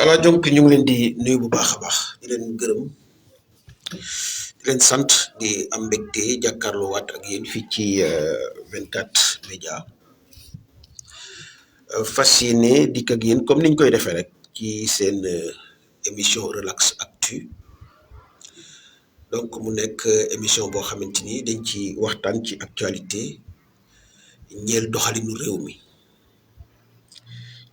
voilà donc ñu ngi leen di nuyu bu baax a baax di leen gërëm di leen sant di am mbégte jàkkaarloo waat ak yéen fii ci 24 média fas yéene dikk ak yéen comme niñ koy defee rek ci seen émission relax actu donc mu nekk émission boo xamante ni dañ ci waxtaan ci actualité ñeel doxalinu réew mi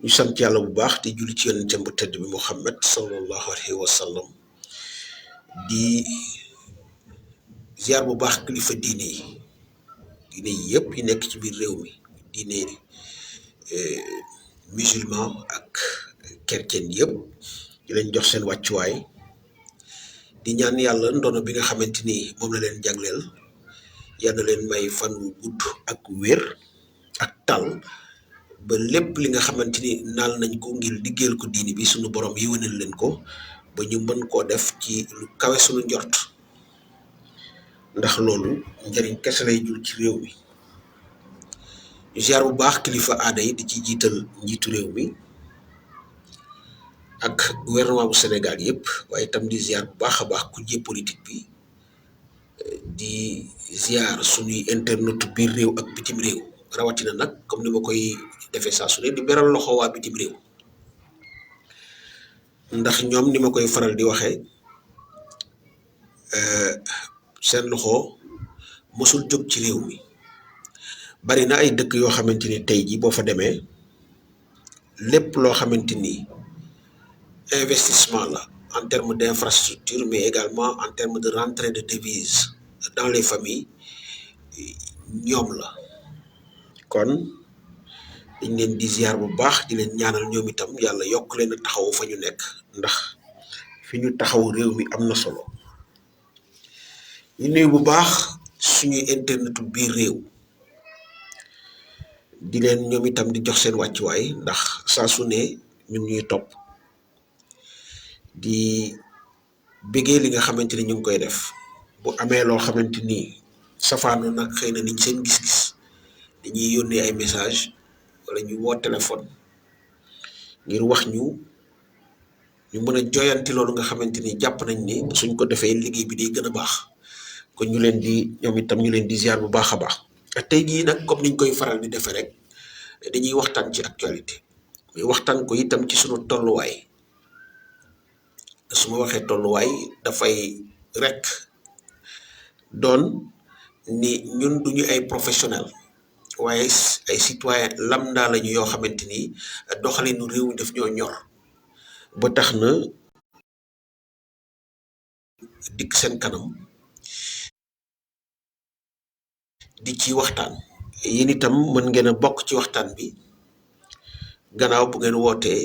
ñu sant yàlla bu baax di julli ci yonentam bu tedd bi Muhammad sallallahu alayhi wa sallam di ziar bu baax kilifa diine yi yëpp yi nekk ci biir réew mi diine musulman ak chrétien yëpp di leen jox seen wàccuwaay di ñaan yàlla ndono bi nga xamante ni moom la leen jagleel yal na leen may fan wu gudd ak wér ak tal ba lépp li nga xamante ni naal nañ ko ngir liggéeyal ko diini bi sunu borom yéwénal leen ko ba ñu mën koo def ci lu kawe sunu njort ndax loolu njëriñ kese lay jul ci réew mi ziar bu baax kilifa aada yi di ci jiital njiitu réew mi ak gouvernement bu Sénégal yëpp waaye itam di ziar bu baax a baax ku jee politique bi di ziar suñuy internet biir réew ak bitim réew rawatina nag comme ni ma koy defee saa su ne di beral loxo waa bitim réew ndax ñoom ni ma koy faral di waxee seen loxo mosul jóg ci réew mi bari na ay dëkk yoo xamante ni tey jii boo fa demee lépp loo xamante ni investissement la en termes d'infrastructure mais également en termes de rentrée de devises dans les familles ñoom la kon dañ leen di ziar bu baax di leen ñaanal ñoom itam yàlla yokk leen a taxaw fa ñu nekk ndax fi ñu taxaw réew mi am na solo ñu nuyu bu baax suñuy internetu biir réew di leen ñoom itam di jox seen wàccuwaay ndax saa su ne ñu ngi ñuy topp di bëggee li nga xamante ni ñu ngi koy def bu amee loo xamante ni safaanu nag xëy na niñ seen gis-gis dañuy yónnee ay message wala ñu woo téléphone ngir wax ñu mën a joyanti loolu nga xamante ni jàpp nañ ni suñ ko defee liggéey bi day gën a baax kon ñu leen di ñoom itam ñu leen di ziar bu baax a baax tey jii nag comme niñ koy faral di defee rek dañuy waxtaan ci actualité mais waxtaan ko itam ci sunu tolluwaay su ma waxee tolluwaay dafay rek doon ni ñun duñu ay professionnel waaye ay citoyen lambda lañu yoo xamante ni doxalinu réew mi daf ñoo ñor ba tax na dikk seen kanam di ci waxtaan yéen itam mën ngeen a bokk ci waxtaan bi gannaaw bu ngeen wootee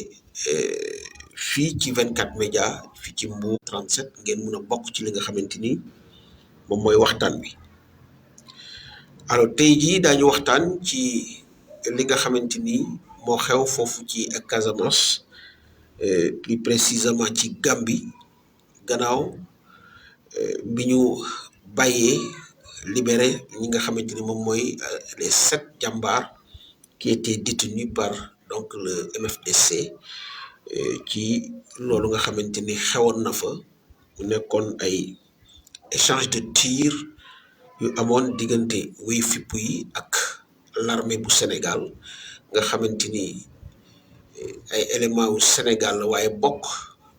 fii ci 24 média fii ci Mbour 37 ngeen mën a bokk ci li nga xamante ni moom mooy waxtaan bi alors tey jii daañu waxtaan ci li nga xamante ni moo xew foofu ci Casamance plus précisément ci Gambie gannaaw bi ñu bàyyee libéré ñi nga xamante ni moom mooy les 7 jàmbaar qui étaient détenus par donc le MFDC ci loolu nga xamante ni xewoon na fa mu nekkoon ay échange de tir yu amoon diggante way fipp yi ak l'armée bu Sénégal nga xamante ni ay éléments wu Sénégal la waaye bokk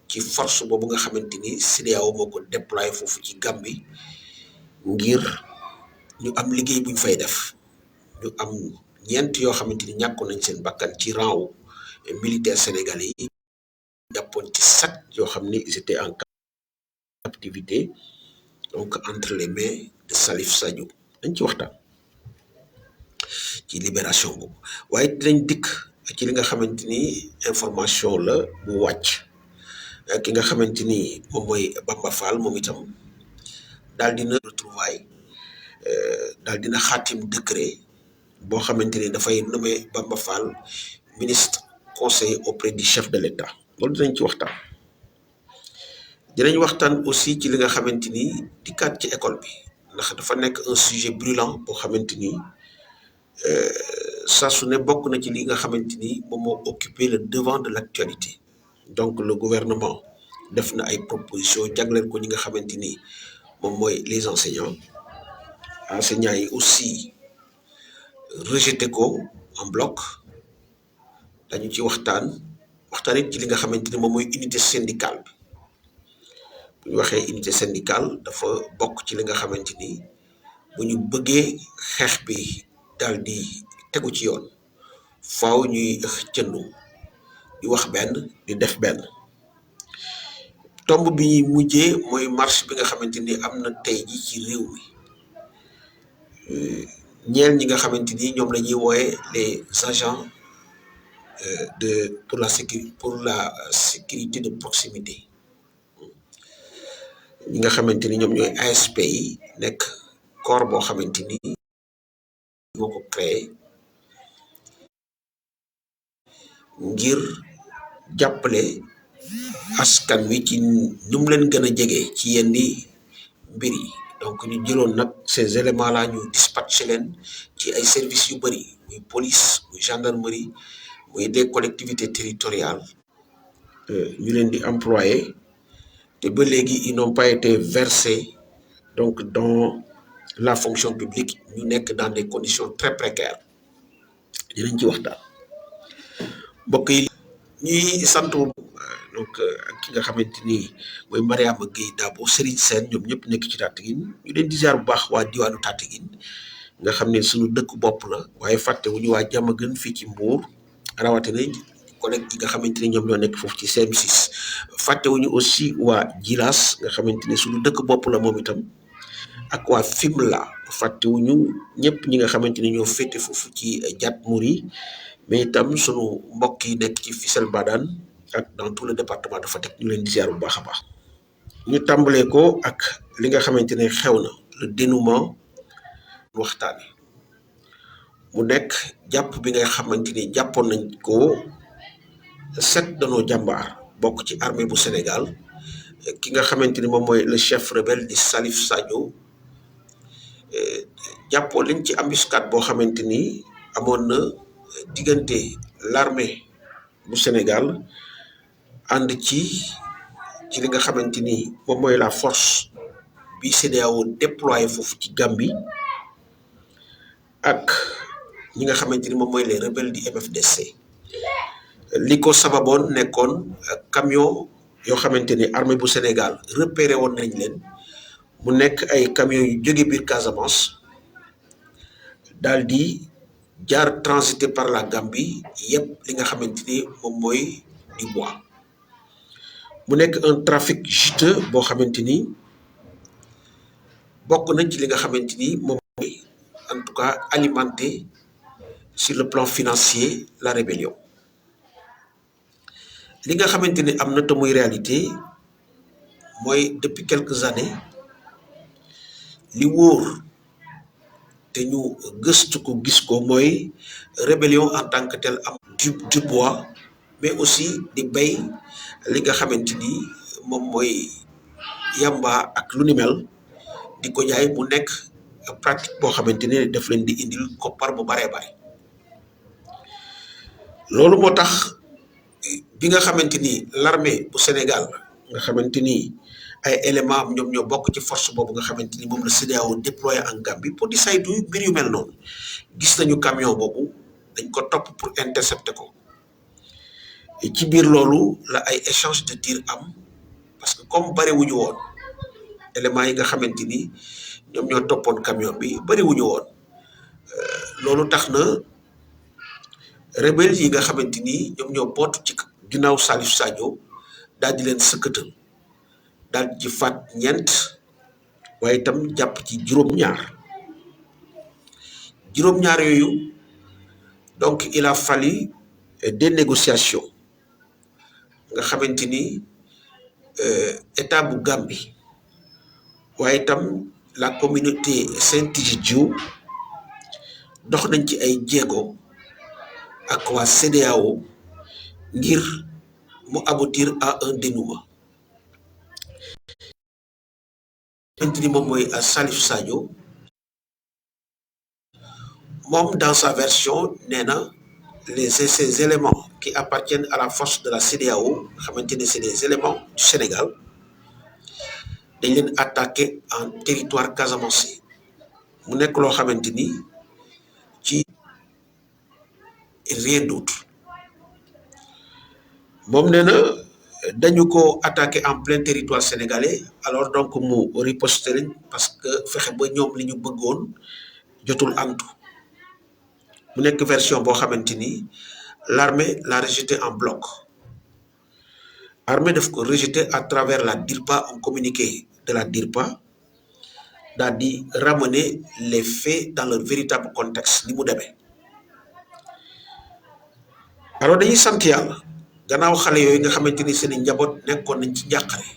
ci force boobu nga xamante ni CEDEAO moo ko déployé foofu ci Gambie ngir ñu am liggéey buñ fay def ñu am ñeent yoo xamante ni ñàkkoon nañ seen bakkan ci rang wu militaire sénégalais yi jàppoon ci 7 yoo xam ni ils étaient en captivité donc entre les mains de Salif Sadio dañ ci waxtaan ci libération boobu waaye dinañ dikk ci li nga xamante ni information la bu wàcc ki nga xamante ni moom mooy Bamba Fall moom itam daal dina retrouvaille daal dina xaatim décret boo xamante ni dafay nommé Bamba Fall ministre conseiller auprès du chef de l'État loolu dinañ ci waxtaan dinañ waxtaan aussi ci li nga xamante ni dikkaat ci école bi ndax dafa nekk un sujet brûlant boo xamante ni saa su ne bokk na ci li nga xamante ni moom moo occupé le devant de l'actualité donc le gouvernement def na ay propositions jagleel ko ñi nga xamante ni moom mooy les enseignants yi aussi rejeté ko en bloc. dañu ci waxtaan it ci li nga xamante ni moom mooy unité syndicale bi bu ñu waxee unité syndicale dafa bokk ci li nga xamante ni bu ñu bëggee xeex bi daal di tegu ci yoon faaw ñuy cëndu di wax benn di def benn. tomb bi ñuy mujjee mooy marche bi nga xamante ni am na tey ji ci réew mi ñeel ñi nga xamante ni ñoom la ñuy wooye les agents pour la sécurité de proximité ñi nga xamante ni ñoom ñooy ASP yi nekk corps boo xamante ni moo ko créé ngir jàppale askan wi ci ñu leen gën a jege ci yenn mbir yi. donc ñu jëloon nag ces éléments là ñu dispatché leen ci ay services yu bëri muy police muy gendarmerie muy des collectivités territoriales ñu leen di employé te ba léegi ils n'ont pas été versés donc dans la fonction publique ñu nekk dans des conditions très précaires dinañ ci waxtaan mbokk yi ñuy sant donc ak ki nga xamante ni mooy Mariama Gueye Dabo Serigne Sène ñoom ñëpp nekk ci Tataguine ñu leen di ziar bu baax waa diwaanu Tataguine nga xam ne suñu dëkk bopp la waaye fàttewuñu waa Diamaguène fii ci Mbour rawatina collègue yi nga xamante ni ñoom ñoo nekk foofu ci CM6 fàttewuñu aussi waa Djilas nga xamante ni suñu dëkk bopp la moom itam ak waa Fimela fàttewuñu ñëpp ñi nga xamante ni ñoo féete foofu ci Diat Mouri mais itam sunu mbokk yi nekk ci Fissel Mbadane ak dans tout le département de Fatick ñu leen di ziar bu baax a baax. ñu tàmbalee ko ak li nga xamante ne xew na le dénouement waxtaane mu nekk jàpp bi nga xamante ni jàppoon nañ ko 7 de nos jàmbaar bokk ci armée bu Sénégal ki nga xamante ni moom mooy le chef rebelle di Salif Sadio jàppoo lañ ci embuscade boo xamante ni amoon na diggante l'armée bu Sénégal ànd ci li nga xamante ni moom mooy la force bi CEDEAO déployé foofu ci Gambie ak ñi nga xamante ni moom mooy les rebelles du MFDC li ko sababoon nekkoon camion yoo xamante ni armée bu Sénégal repéré woon nañ leen mu nekk ay camions yu jóge biir Casamance daal di jaar transité par la Gambie yëpp li nga xamante ni moom mooy du bois mu nekk un trafic juteux boo xamante ni bokk nañ ci li nga xamante ni moom mooy en tout cas alimenter sur le plan financier la rébellion li nga xamante ni am na te muy réalité mooy depuis quelques années li wóor te ñu gëstu ko gis ko mooy rébellion en tant que tel am du bois mais aussi di bay li nga xamante ni moom mooy yamba ak lu ni mel di ko jaay mu nekk pratique boo xamante ni daf leen di indil koppar bu baree bare loolu moo tax bi nga xamante ni l'armée bu Sénégal nga xamante ni ay éléments am ñoom ñoo bokk ci force boobu nga xamante ni moom la CEDEAO déployé en Gambie pour di saytu mbir yu mel noonu gis nañu camion boobu dañ ko topp pour intercepter ko ci biir loolu la ay échange de tir am parce que comme bariwuñu woon éléments yi nga xamante ni ñoom ñoo toppoon camion bi bariwuñu woon loolu tax na rebelle yi nga xamante ni ñoom ñoo bootu ci ginnaaw Salif Sadio daal di leen sëkkatal daal di faat ñeent waaye itam jàpp ci juróom-ñaar yooyu donc il a fallu des négociations nga xamante ni état bu Gambie waaye itam la communauté Saint-Isidjo dox nañ ci ay jéego ak waa CEDEAO ngir mu aboutir à un dénouement xamante ni moom mooy Salif Sadio moom dans sa version nee na ces éléments qui appartiennent à la force de la CEDEAO xamante c'est des éléments du Sénégal dañ leen attaqué en territoire casamançais mu nekk loo xamante ni ci rien d'autre moom nee na dañu ko attaqué en plein territoire sénégalais alors donc mu riposte leen parce que fexe ba ñoom li ñu bëggoon jotul antu mu nekk version boo xamante ni l'armée l'a rejeté en bloc armée daf ko rejeté à travers la DIRPA, un communiqué de la DIRPA daal di ramener les faits dans leur véritable contexte ni mu demee alors dañuy sant yàlla gannaaw xale yooyu nga xamante ni seen njaboot nekkoon nañ ci njàqare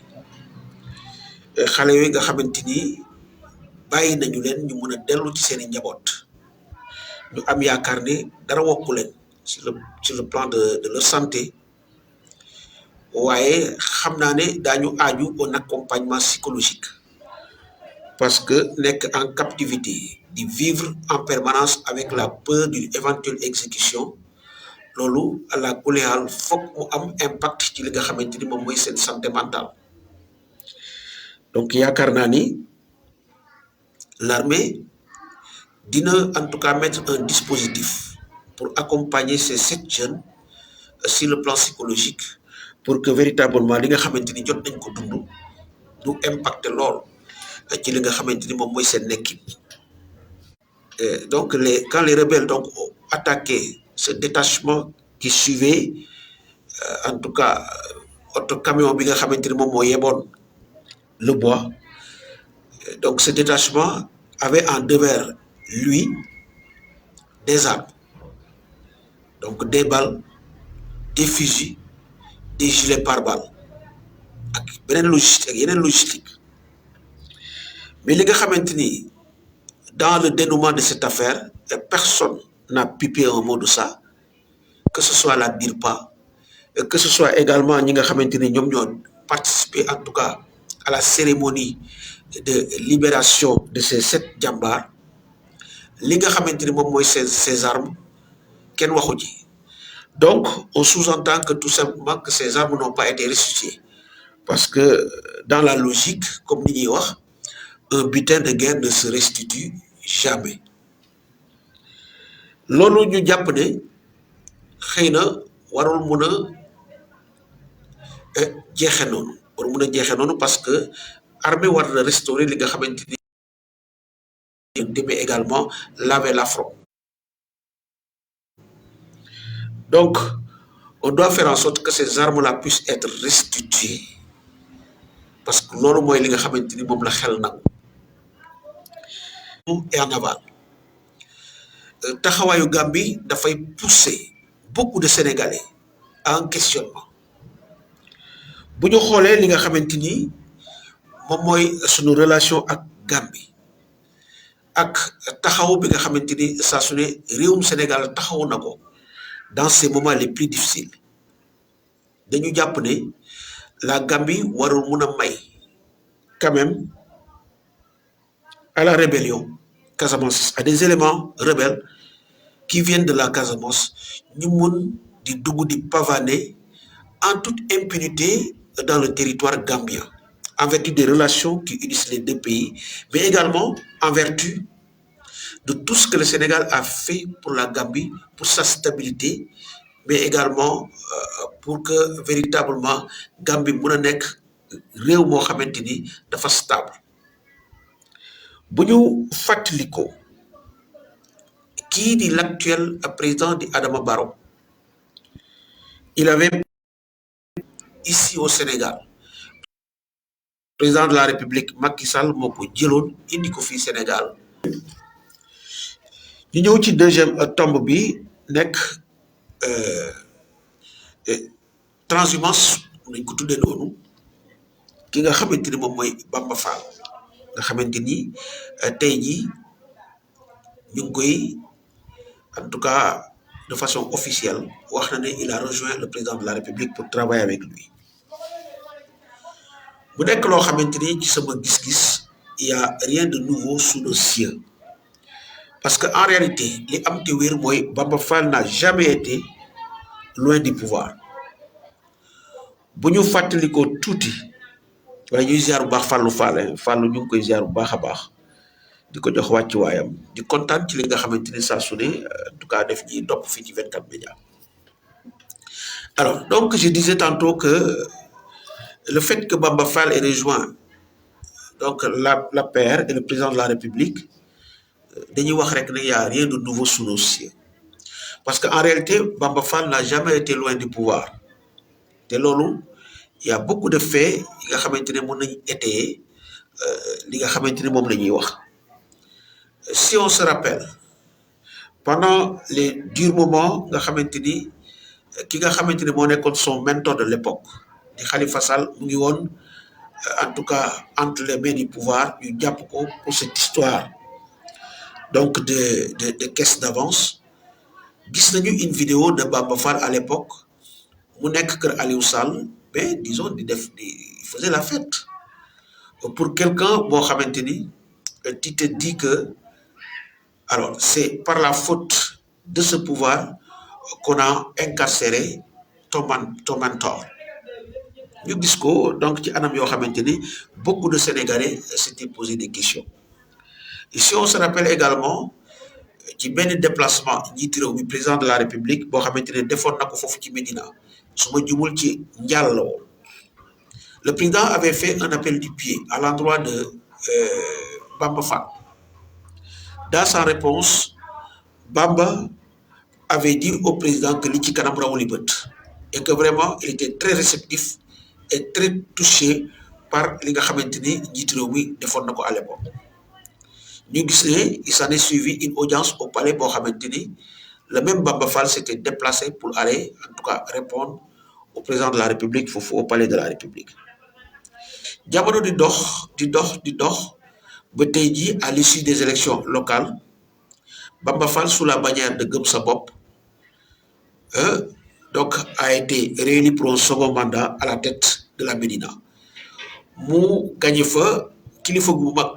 xale yooyu nga xamante ni bàyyi nañu leen ñu mën a dellu ci seen njaboot ñu am yaakaar ne dara wokku leen sur le plan de leur santé waaye xam naa ne daañu aaju un accompagnement psychologique parce que nekk en captivité di vivre en permanence avec la peur d'une éventuelle exécution loolu àla kuleal foog mu am impact ci li nga xamante ni moom mooy seen santé mentale donc yaakaar naa ni l'armée dina en tout cas mettre un dispositif pour accompagner ces 7 jeunes sur le plan psychologique pour que véritablement li nga xamante ni jot nañ ko dund du impacter lool ci li nga xamante ni moom mooy seen nekkin donc quand les rebelles donc ont attaqué ce détachement qui suivait en tout cas auto camion bi nga xamante ni moom moo yeboon le bois donc ce détachement avait en devers lui des armes donc des balles des fusils des gilets pare-balles ak beneen logistique ak yeneen logistique mais li nga xamante ni dans le dénouement de cette affaire personne n'a pipé un mot de ça que ce soit la DIRPA que ce soit également ñi nga xamante ni ñoom ñoo participer en tout cas à la cérémonie de libération de ces 7 jàmbaar li nga xamante ni moom mooy ces armes kenn waxu ji donc on sous-entend que tout simplement que ces armes n'ont pas été restituées parce que dans la logique comme ni ñuy wax un butin de guerre ne se restitue jamais loolu ñu jàpp ne xëy na warul mun a jeexe noonu warul mun a jeexe noonu parce que armée war na restaurer li nga xamante ni mais également laver l'affront donc on doit faire en sorte que ces armes-là puissent être restituées parce que loolu mooy li nga xamante ni moom la xel nangu et en aval taxawaayu Gambie dafay pousser beaucoup de Sénégalais à un questionnement bu ñu xoolee li nga xamante ni moom mooy sunu relation ak Gambie ak taxaw bi nga xamante ni saa su ne réewum Sénégal taxaw na ko dans ces moments les plus difficiles dañu jàpp ne la Gambie warul mun a may quand même à la rébellion Casamance à des éléments rebelles qui viennent de la Casamance ñu mun di dugg di pavaner en toute impunité dans le territoire gambien en vertu des relations qui unissent les deux pays mais également en vertu de tout ce que le Sénégal a fait pour la Gambie pour sa stabilité mais également pour que véritablement Gambie mun a nekk réew moo xamante ni dafa stable bu ñu fàttalikoo kii di l'actuel président di Adama Barrow il avait ici au Sénégal président de la République Macky Sall moo ko jëloon indi ko fii Sénégal ñu ñëw ci deuxième tombe bi nekk transhumance nañ ko tuddee noonu ki nga xamante ni moom mooy Bamba Fall nga xamante ni tey jii ñu ngi koy en tout cas de façon officielle wax na ne il a rejoint le président de la République pour travailler avec lui bu nekk loo xamante ni ci sama gis-gis il y a rien de nouveau sous le ciel parce que en réalité li am te wér mooy Bamba Fall n'a jamais été loin du pouvoir bu ñu fàttalikoo tuuti waaye ñuy ziar bu baax Fallou Fall Fallou ñu ngi koy ziar bu baax a baax di ko jox wàcc waayam di kontaan ci li nga xamante ni saa su ne en tout cas def ñi topp fii ci 24 médias. Alors donc je disais tantôt que le fait que Bamba Fall ait rejoint donc la paire et le président de la République dañuy wax rek ne y a rien de nouveau sous nos cieux parce que en réalité Bamba Fall n'a jamais été loin du pouvoir te loolu il y a beaucoup de faits yi nga xamante ne mën nañu étayer li nga xamante ne moom la ñuy wax. Si on se rappelle pendant les durs moments nga xamante ni ki nga xamante ni moo nekkoon son mentor de l'époque di Khalifa Sall mu ngi woon en tout cas entre les mains du pouvoir ñu jàpp ko pour cette histoire donc de caisse d'avance gis nañu une vidéo de Bamba Fall à l'époque mu nekk kër Aliou Sall mais disons di faisait la fête pour quelqu'un boo xamante ni tu te dis que alors c'est par la faute de ce pouvoir qu'on a incarcéré ton mentor ñu gis ko donc ci anam yoo xamante ni beaucoup de Sénégalais s'étaient posé des questions et si on se rappelle également ci benn déplacement njiitu réew mi président de la République boo xamante ne defoon na ko foofu ci Médina su ma jumul ci Ndial la woon le président avait fait un appel du pied à l'endroit de Bamba Fall. Dans sa réponse Bamba avait dit au président que li ci kanam rawuli bët et que vraiment il était très réceptif et très touché par li nga xamante ni njiitu réew mi defoon na ko à l'époque ñu gis ne il s'en est suivi une audience au palais boo xamante ni le même Bamba Fall s'était déplacé pour aller en tout cas répondre au président de la République foofu au palais de la République jamono di dox ba tey jii à l'issue des élections locales Bamba Fall sous la bannière de Gëm Sa Bopp donc a été réélu pour un second mandat à la tête de la Médina mu gagné fa kilifa gu mag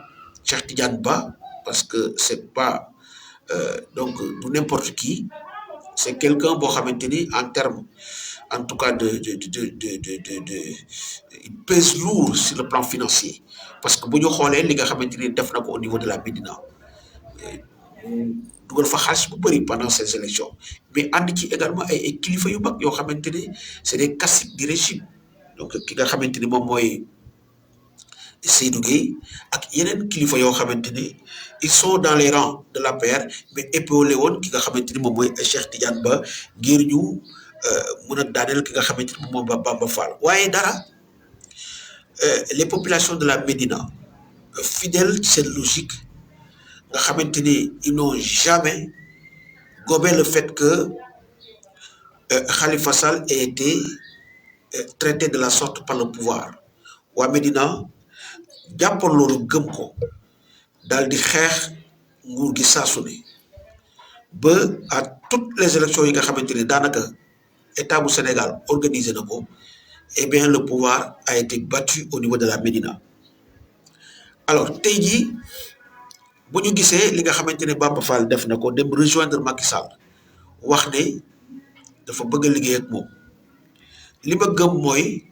Cheikh Tidiane Ba parce que c'est pas donc du n'importe qui c'est quelqu'un boo xamante ni en termes en tout cas il pèse lourd sur le plan financier parce que bu ñu xoolee li nga xamante ni def na ko au niveau de la Médina dugal fa xaalis bu bëri pendant ces élections mais ànd ci également ay kilifa yu mag yoo xamante ni c'est des caciques du régime donc ki nga xamante ni moom mooy Seydou Gueye ak yeneen kilifa yoo xamante ni ils sont dans les rangs de l'APR mais épaulé woon ki nga xamante ni moom mooy Cheikh Tidiane Ba ngir ñu mën a daaneel ki nga xamante ni moom mooy Bamba Fall waaye dara les populations de la Médina fidèles ci cette logique nga xamante ni ils n'ont jamais gobé le fait que Khalifa Sall ait été traité de la sorte par le pouvoir waa Médina jàppoon loolu gëm ko daal di xeex nguur gi saa su ne ba à toutes les élections yi nga xamante ni daanaka état bu Sénégal organisé na ko eh bien le pouvoir a été battu au niveau de la Médina alors tey jii bu ñu gisee li nga xamante ne Bamba Fall def na ko dem rejoindre Macky Sall wax ne dafa bëgg a liggéey ak moom li ma gëm mooy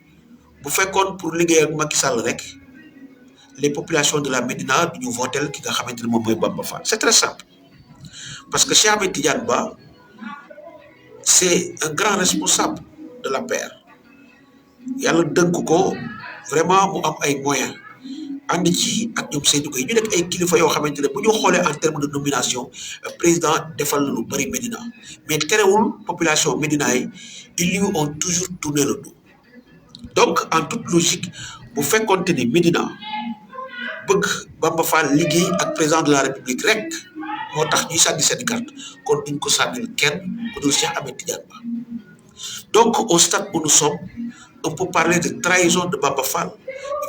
bu fekkoon pour liggéey ak Macky Sall rek les populations de la Médina du ñu votel ki nga xamante ne moom mooy Bamba Fall c'est très simple parce que Cheikh Ahmed Tidiane Ba c'est un grand responsable de l'APR yàlla dënk ko vraiment mu am ay moyens ànd ci ak ñoom Seydou Gueye ñu nekk ay kilifa yoo xamante ne bu ñu xoolee en termes de nomination président defal na lu bëri Médina mais terewul population Médina yi ils lui ont toujours tourné le dos donc en toute logique bu fekkoonte ni Médina bëgg Bamba Fall liggéey ak président de la République rek moo tax ñuy sànni seen carte kon duñ ko sànnil kenn ku dul Cheikh Ahmed Tidiane Ba donc au stade où nous sommes on peut parler de trahison de Bamba Fall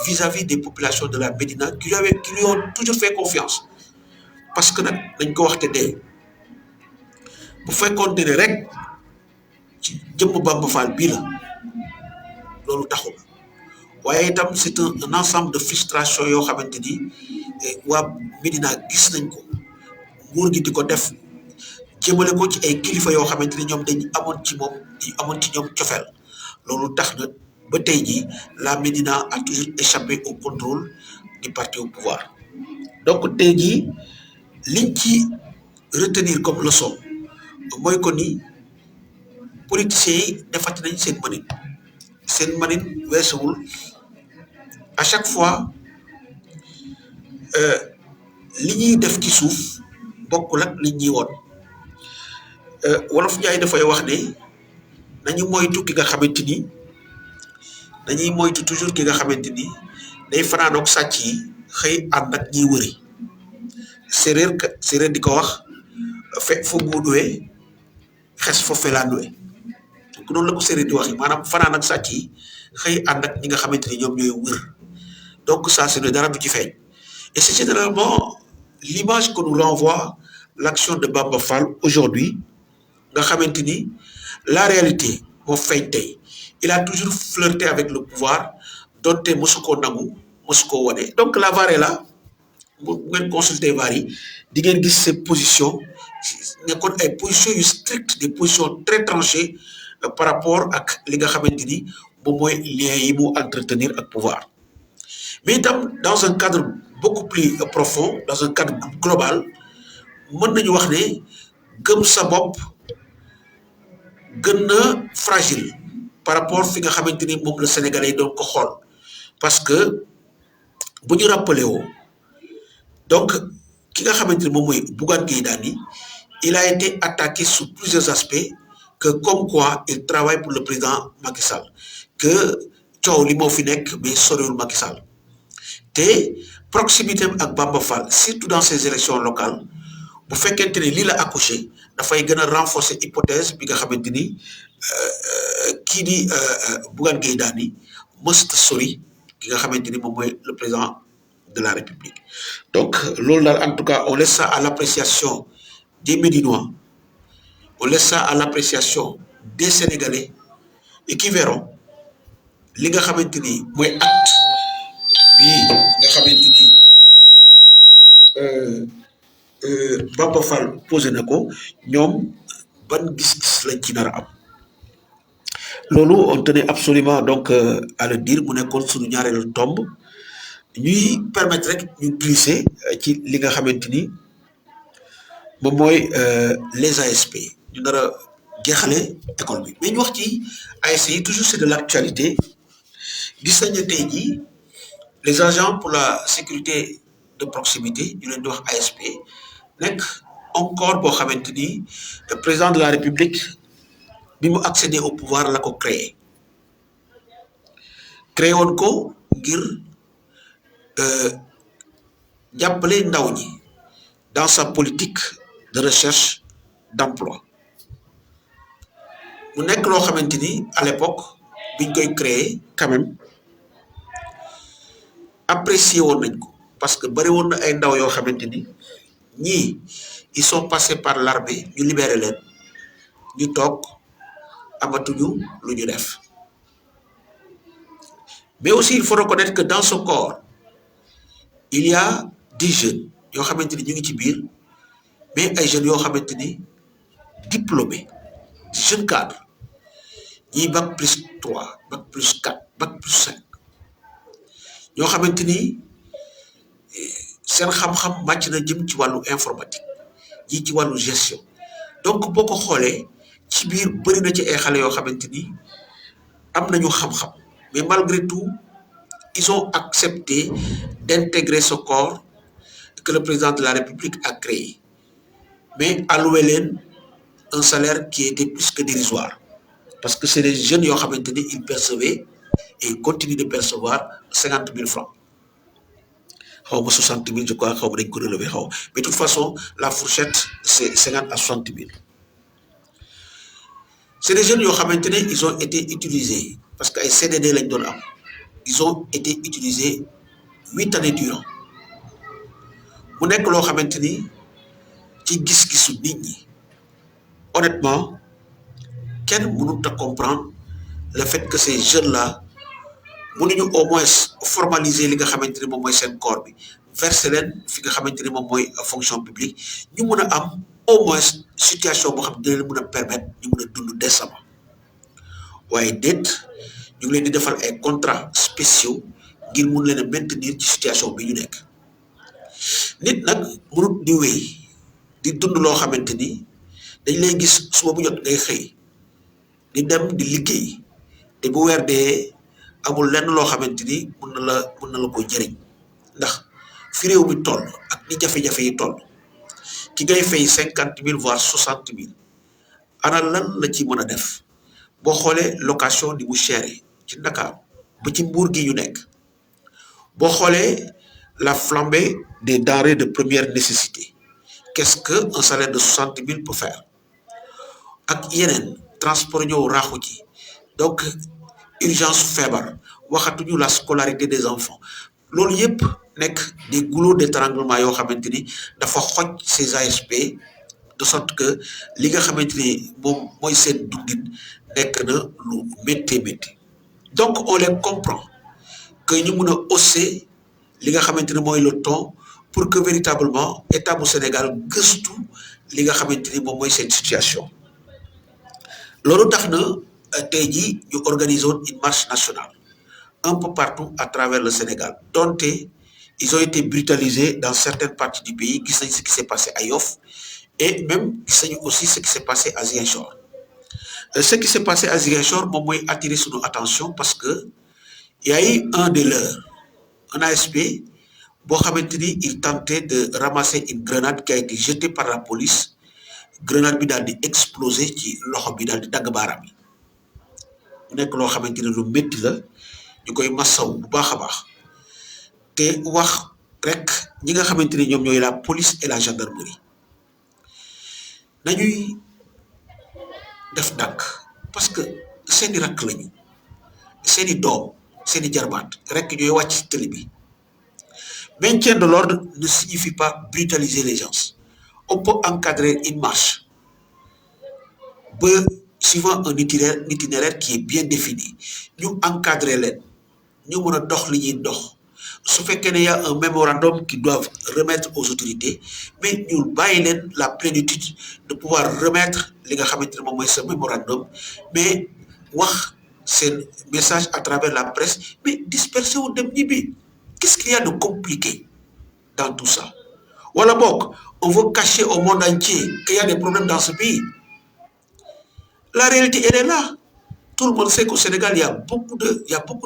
vis-à-vis des populations de la Médina qui lui ont toujours fait confiance parce que nag dañ ko waxte dee bu fekkoon ne rek ci jëmm Bamba Fall bii la loolu taxul waaye itam c'est un ensemble de frustration yoo xamante ni waa Médina gis nañ ko nguur gi di ko def jëmale ko ci ay kilifa yoo xamante ni ñoom dañu amoon ci moom dañu amoon ci ñoom cofeel loolu tax na ba tey jii la Médina a toujours échappé au contrôle du parti au pouvoir donc tey jii liñ ci retenir comme leçon mooy ko ni politiciens yi defati nañ seen mënin weesuwul à chaque fois li ñuy def ci suuf bokkul ak li ñuy woon wolof Njaay dafay wax ne nañu moytu ki nga xamante ni dañuy moytu toujours ki nga xamante ni day fanaanook sàcc yi xëy ànd ak ñiy wëri séeréer di ko wax fe fo nguuduwee xes fo felaanduwee donc noonu la ko séeréer di wax yi maanaam fanaan ak sàcc yi xëy ànd ak ñi nga xamante ni ñoom ñooy wër donc ça c'est dara du ci feeñ et c'est généralement l'image que nous renvoie l'action de Bamba Fall aujourd'hui nga xamante ni la réalité moo feeñ tey il a toujours flirté avec le pouvoir donte mosu koo nangu mosu koo wone donc la VAR est là bu ngeen consulter VAR yi di ngeen gis ces positions nekkoon ay positions yu strictes des positions très tranchées par rapport ak li nga xamante ni moom mooy lien yi mu entretenir ak pouvoir mais itam dans un cadre beaucoup plus profond dans un cadre global mën nañu wax ne gëm sa bopp gën na fragile par rapport fi nga xamante ni moom la Sénégalais yi doon ko xool parce que bu ñu rappelé woo donc ki nga xamante ni moom mooy Bougane Gueye Dany il a été attaqué sous plusieurs aspects que comme quoi il travaille pour le président Macky Sall que coow li moo fi nekk mais soriwul Macky Sall te proximité ak Bamba Fall surtout dans ces élections locales bu fekkente ne lii la accouché dafay gën a renforcer hypothèse bi nga xamante ni kii di Bougane Gueye Dany mësta sori ki nga xamante ni moom mooy le président de la République donc loolu daal en tout cas on laisse ça à l'appréciation des Médinois on laisse ça à l'appréciation des Sénégalais et qui verront li nga xamante ni mooy acte bi nga xamante ni Bamba Fall posé na ko ñoom ban gis-gis lañ ci nar a am loolu on tenait absolument donc à le dire mu nekkoon suñu ñaareelu tomb ñuy permettre rek ñu glisser ci li nga xamante ni moom mooy les ASP ñu nar a jeexale école bi mais ñu wax ci ASP yi toujours c'est de l'actualité gis nañ ne tey jii les agents pour la sécurité de proximité ñu leen di wax ASP nekk encore boo xamante ni le président de la République bi mu accéder au pouvoir la ko créé woon ko ngir jàppale ndaw ñi dans sa politique de recherche d'emploi mu nekk loo xamante ni à l'époque biñ koy créer quand même apprécié woon nañ ko parce que bari woon na ay ndaw yoo xamante ni ñii ils sont passés par l'armée ñu libéré leen ñu toog amatuñu lu ñu def mais aussi il faut reconnaître que dans ce corps il y a des jeunes yoo xamante ni ñu ngi ci biir mais ay jeunes yoo xamante ni diplômés jeunes cadres ñii bac plus 3 bac plus 4 bac plus 5 ñoo xamante ni seen xam-xam màcc na jëm ci wàllu informatique ñii ci wàllu gestion donc boo ko xoolee ci biir bëri na ci ay xale yoo xamante ni am nañu xam-xam mais malgré tout ils ont accepté d'intégrer ce corps que le président de la République a créé mais alloué leen un salaire qui était plus que dérisoire parce que c'est des jeunes yoo xamante ni ils percevaient et ils continuent de percevoir 50 000 francs xaw ma 60 000 je crois xaw ma dañ ko relever xaw mais de toute façon la fourchette c'est 50 à 60 000 c'est des jeunes yoo xamante ne ils ont été utilisés parce que ay CDD lañ doon am ils ont été utilisés 8 années durant mu nekk loo xamante ni ci gis-gisu nit ñi honnêtement kenn mënut a comprendre le fait que ces jeunes là mënuñu au moins formaliser li nga xamante ni moom mooy seen corps bi verser leen fi nga xamante ni moom mooy fonction publique ñu mun a am au moins situation boo xam ne dina leen mun a permettre ñu mun a dund décemment waaye déet ñu ngi leen di defal ay contrats spéciaux ngir mun leen a maintenir ci situation bi ñu nekk nit nag mënut di wéy di dund loo xamante ni dañ lay gis suba bu jot ngay xëy di dem di liggéey te bu weer dee amul lenn loo xamante ni mun na la ko jëriñ ndax fi réew mi toll ak ni jafe-jafe yi toll ki ngay fay 50 000 voire 60 000 ana lan la ci mën a def boo xoolee location di mu chéré ci Dakar ba ci Mbuur gi ñu nekk boo xoolee la flambée des denrées de première nécessité qu'est-ce que un salaire de 60 000 peut faire ak yeneen transport ñëw raaxu ci donc urgence feebar waxatuñu la scolarité des enfants loolu yëpp nekk des goulots d'étranglement yoo xamante ni dafa xoj ces ASP de sorte que li nga xamante ni moom mooy seen dundin nekk na lu métti métti donc on les comprend que ñu mun a hausser li nga xamante ni mooy le ton pour que véritablement état bu Sénégal gëstu li nga xamante ni moom mooy seen situation loolu tax na tey jii ñu organiser woon une marche nationale un peu partout à travers le Sénégal donte ils ont été brutalisés dans certaines parties du pays gis nañ ce qui s'est passé à Yoff et même gis nañu aussi ce qui s'est passé à Ziguinchor ce qui s'est passé à Ziguinchor moom mooy attirer sunu attention parce que y a eu un de leurs un ASP boo xamante ni il tentait de ramasser une grenade qui a été jetée par la police grenade bi daal di exploser ci loxo bi daal di dagg baaraam yi mu nekk loo xamante ni lu métti la ñu koy massaw bu baax a baax te wax rek ñi nga xamante ni ñoom ñooy la police et la gendarmerie nañuy def dànk parce que seeni rakk lañu seeni doom seeni jarbaat rek ñooy wàcc ci télé bi maintien de l'ordre ne signifie pas brutaliser les gens on peut encadrer une marche ba suivant un itinéraire qui est bien défini ñu encadrer leen ñu mën a dox li ñuy dox su fekkee ne y a un mémorandum qu'ils doivent remettre aux autorités mais ñu bàyyi leen la plénitude de pouvoir remettre li nga xamante ne moom mooy ce mémorandum mais wax seen message à travers la presse mais disperser wu dem ñibbi qu'est-ce qu'il y a de compliqué dans tout ça wala boog on veut cacher au monde entier qu'il y a des problèmes dans ce pays la réalité elle est là tout le monde sait qu'au Sénégal il y a beaucoup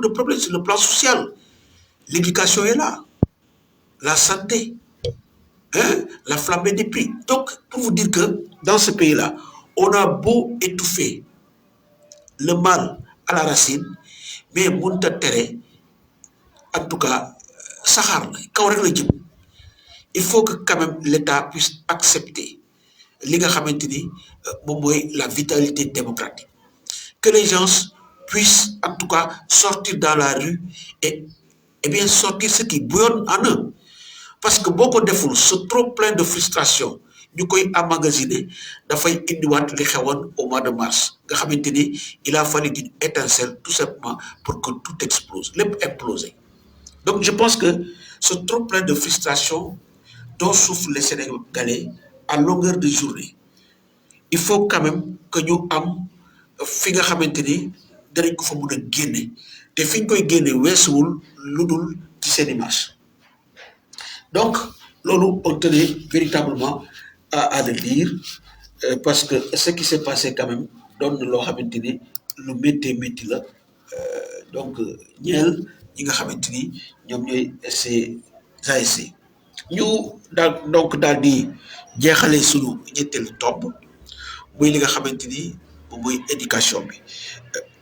de problèmes sur le plan social l'éducation est là la santé la flambée des prix donc pour vous dire que dans ce pays-là on a beau étouffer le mal à la racine mais mënut a tere en tout cas saxaar la kaw rek la jëm il faut que quand même l'État puisse accepter li nga xamante ni moom mooy la vitalité démocratique que les gens puissent en tout cas sortir dans la rue et bien sortir ce qui bouillonne en eux parce que boo ko deful ce trop plein de frustration ñu koy emmagasiner dafay indiwaat li xewoon au mois de mars nga xamante ni il a fallu une étincelle tout simplement pour que tout explose lépp exploser donc je pense que ce trop plein de frustration dont souffrent les Sénégalais à longueur de journée il faut quand même que ñu am fi nga xamante ni danañ ko fa mun a génne te fi ñu koy génne weesuwul lu dul ci seeni marche donc loolu on tenait véritablement à le dire parce que ce qui s'est passé quand même doon na loo xamante ni lu métti la donc ñeel ñi nga xamante ni ñoom ñooy ces ASC ñu daal di jeexale sunu ñetteelu tomb muy li nga xamante ni moom mooy éducation bi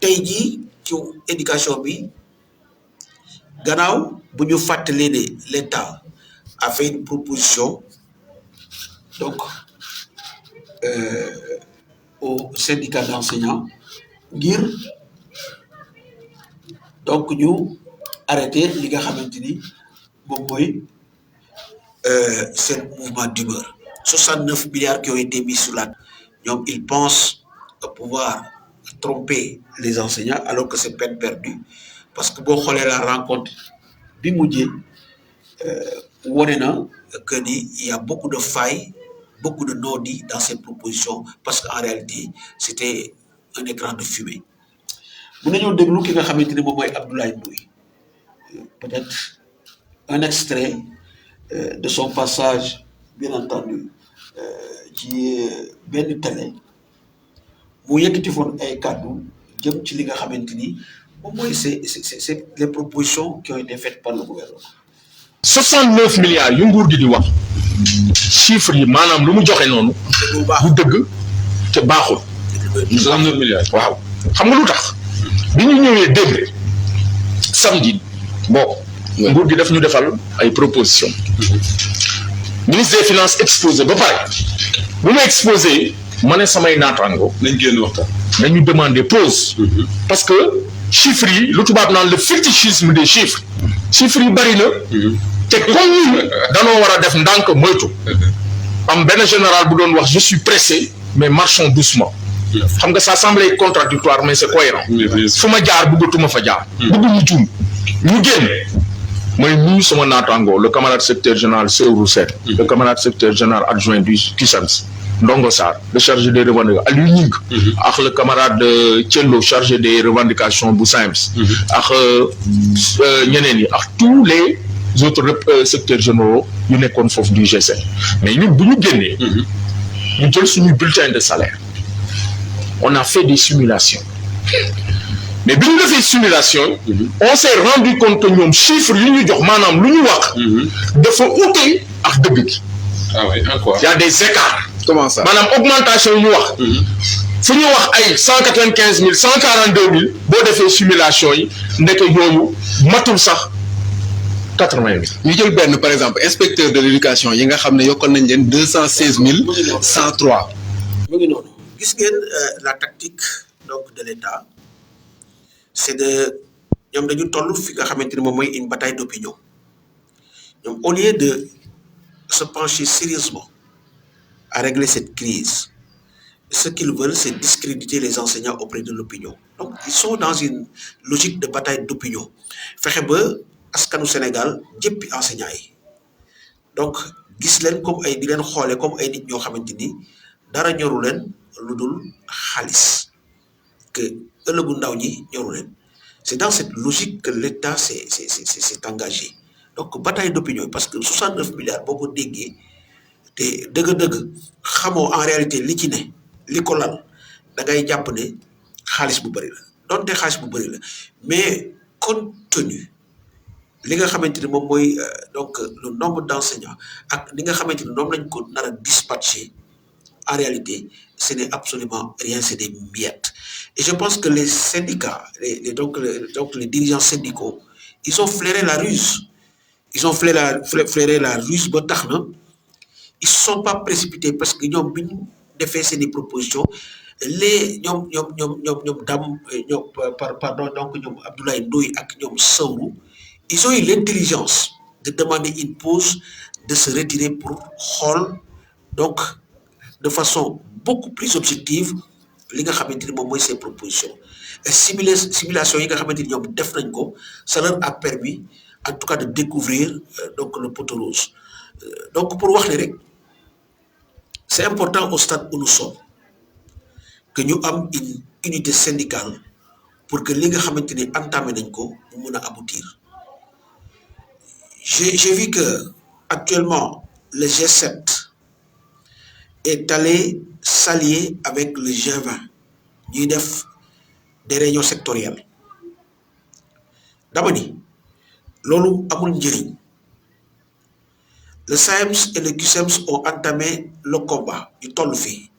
tey jii ci éducation bi gannaaw bu ñu fàttalee ne l'État a fait une proposition donc au syndicat d'enseignants ngir donc ñu arrêter li nga xamante ni moom mooy seen mouvement d'humeur 69 milliards qui ont été mis sur la ñoom ils pensent pouvoir tromper les enseignants alors que c'est peine perdue parce que boo xoolee la rencontre bi mujjee wane na que ni il y a beaucoup de failles, beaucoup de non-dits dans cette proposition parce qu'en réalité c'était un écran de fumée. Mun nañoo déglu ki nga xamante ni moom mooy Abdoulaye Ndoye peut-être un extrait de son passage bien entendu ci benn télé mu yëkkati foon ay kàddu jëm ci li nga xamante ni moom mooy c'est les propositions qui ont été faites par le gouvernement. 69 milliards yu nguur gi di wax chiffres yi maanaam lu mu joxe noonu bu dëgg te baaxul. 69 milliards waaw xam nga lu tax bi ñu ñëwee démb samedi bon nguur gi daf ñu defal ay propositions. Ministre des finances exposé ba pare bu ma exposé ma ne samay naataango nañ génn waxtaan. nañu demander pause. parce que chiffres yi lu tubaab naan le fétichisme des chiffres yi bari na. te comme ñun danoo war a def ndànk moytu. am benn général bu doon wax je suis pressé mais marchons doucement. xam nga ça semble contradictoire mais c'est cohérent. fu ma jaar bëggatuma fa jaar. bëgguñu juum ñu génn. mooy nuyu sama naataango le camarade secrétaire général Seydou Seck. le camarade secrétaire général adjoint du CUSEMS Ndongo Sarr le chargé des revendications Aliou Ñing ak le camarade Thiello chargé des revendications bu SAEMS ak ñeneen yi ak tous les autres secteurs généraux yu nekkoon foofu du G7 mais ñun bu ñu génnee ñu jël suñu bulletin de salaire on a fait des simulations mais bi ñu defee simulation on s'est rendu compte que ñoom chiffres yu ñu jox maanaam lu ñu wax dafa ute ak dëgg gi. Ah oui, encore. Il y a des écarts. Comment ça? Madame, augmentation, nous wax. Si nous avons 195 000, 142 000, bon de simulation, n'est que nous, matul sax 80 000. Nous avons par exemple, inspecteur de l'éducation, il y a 216 103. La tactique donc, de l'État, c'est de une bataille d'opinion. Au lieu de se pencher sérieusement à régler cette crise, ce qu'ils veulent, c'est discréditer les enseignants auprès de l'opinion. Donc, ils sont dans une logique de bataille d'opinion. Fexe ba askanu Sénégal jëppi enseignants yi donc gis leen comme ay di leen xoole comme ay nit ñoo xamante ni dara ñoru leen lu dul xaalis que ëllëgu ndaw ñi ñoru leen. C'est dans cette logique que l'État s'est engagé. Donc bataille d'opinion parce que 69 milliards boo ko déggee te dëgg-dëgg xamoo en réalité li ci ne li ko lal da ngay jàpp ne xaalis bu bëri la donte xaalis bu bëri la mais compte tenu li nga xamante ni moom mooy donc le nombre d'enseignants ak li nga xamante ni noonu lañ ko nar a dispatcher en réalité ce n'est absolument rien, c'est des miettes. Et je pense que les syndicats, donc les dirigeants syndicaux, ils ont flairé la ruse. Ils ont flairé la ruse, ils ne sont pas précipités parce que nous avons fait des propositions. Les pardon, donc Abdoulaye Ndoye et Saourou, ils ont eu l'intelligence de demander une pause, de se retirer pour hall, donc de façon beaucoup plus objective li nga xamante ni moom mooy ces propositions simulation yi nga xamante ni ñoom def nañ ko ça leur a permis en tout cas de découvrir donc le poteau rose donc pour wax ne rek c'est important au stade où nous sommes que ñu am une unité syndicale pour que li nga xamante ni entamé nañ ko mu mën a aboutir j'ai vu que actuellement le G7 est allé s'allier avec le G20 ñuy def des réunions sectorielles dama ni loolu amul njëriñ le SAEMS et le CUSEMS ont entamé le combat ñu toll fii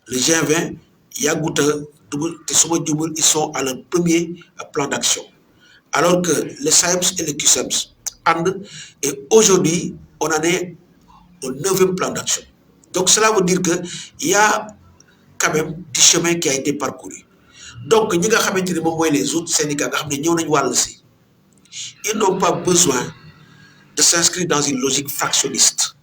le G20 yàggut a dugg te suma jubal ils sont à leur premier plan d'action alors que le SAEMS et le CUSEMS ànd et aujourd'hui on en est au 9e plan d'action. Donc cela veut dire qu'il y a quand même du chemin qui a été parcouru. Donc ñi nga xamante ni moom mooy les autres syndicats nga xam ne ñëw nañu wàll si ils n'ont pas besoin de s'inscrire dans une logique fractionniste.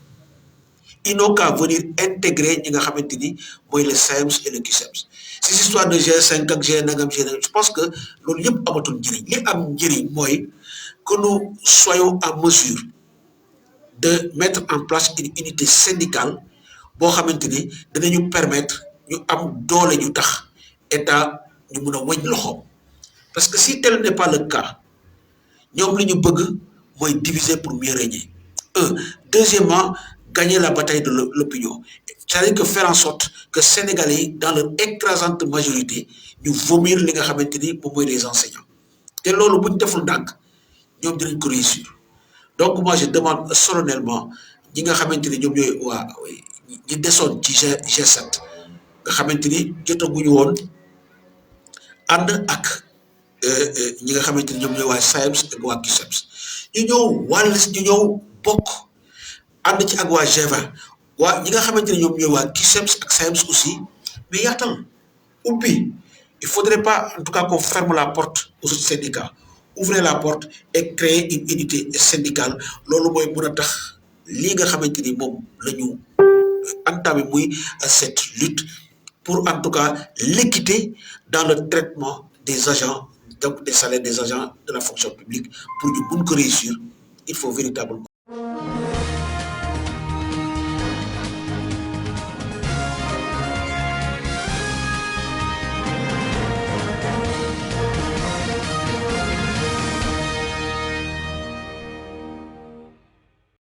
Ils n'ont qu'à venir intégrer ñi nga xamante ni mooy le SAEMS et le CUSEMS. Ces histoires de G5 ak G9 je pense que loolu yëpp amatul njëriñ li am njëriñ mooy que nous soyons en mesure de mettre en place une unité syndicale boo xamante ni danañu permettre ñu am doole ñu tax état ñu mun a wëñ loxoom parce que si tel n'est pas le cas ñoom li ñu bëgg mooy diviser pour mieux régner deuxièmement gagner la bataille de l'opinion c'est-à-dire que faire en sorte que Sénégalais yi dans leur écrasante majorité ñu vomir li nga xamante ni moom mooy les enseignants te loolu bu ñu deful ndànk ñoom dinañ ko réussir donc moi je demande solennellement ñi nga xamante ni ñoom ñooy waa ñi desoon ci G7 nga xamante ni jotaguñu woon ànd ak ñi nga xamante ni ñoom ñooy waa SAEMS ak waa CUSEMS ñu ñëw bokk ànd ci ak waa G20 waa ñi nga xamante ni ñoom ñooy waa CUSEMS ak SAEMS aussi mais yaatal ubbi il faudrait pas en tout cas qu'on ferme la porte aux autres syndicats ouvrez la porte et créer une unité syndicale loolu mooy mën a tax lii nga xamante ni moom la ñu entamé muy cette lutte pour en tout cas l'équité dans le traitement des agents donc des salaires des agents de la fonction publique pour ñu mun ko réussir il faut véritablement